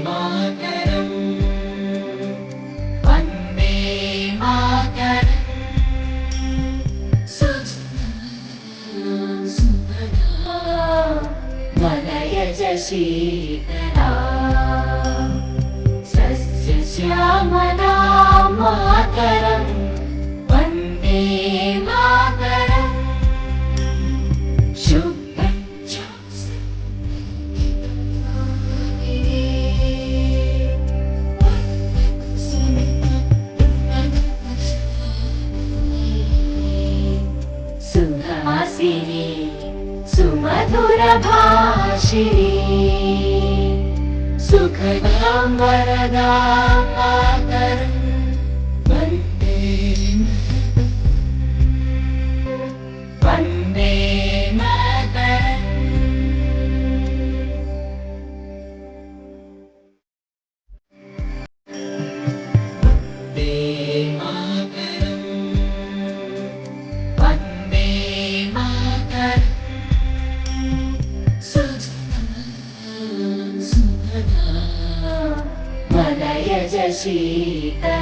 मातरम् वन्दे मातरम् सुजला मलयज शीतला सस्यश्यामला मातरम् वन्दे मातरम् सुहासिनी सुमधुरभाषिणी सुखदां वरदां मातरं वन्दे वन्दे मातरम् वन्दे मातरम् सुजला मलयज शीतला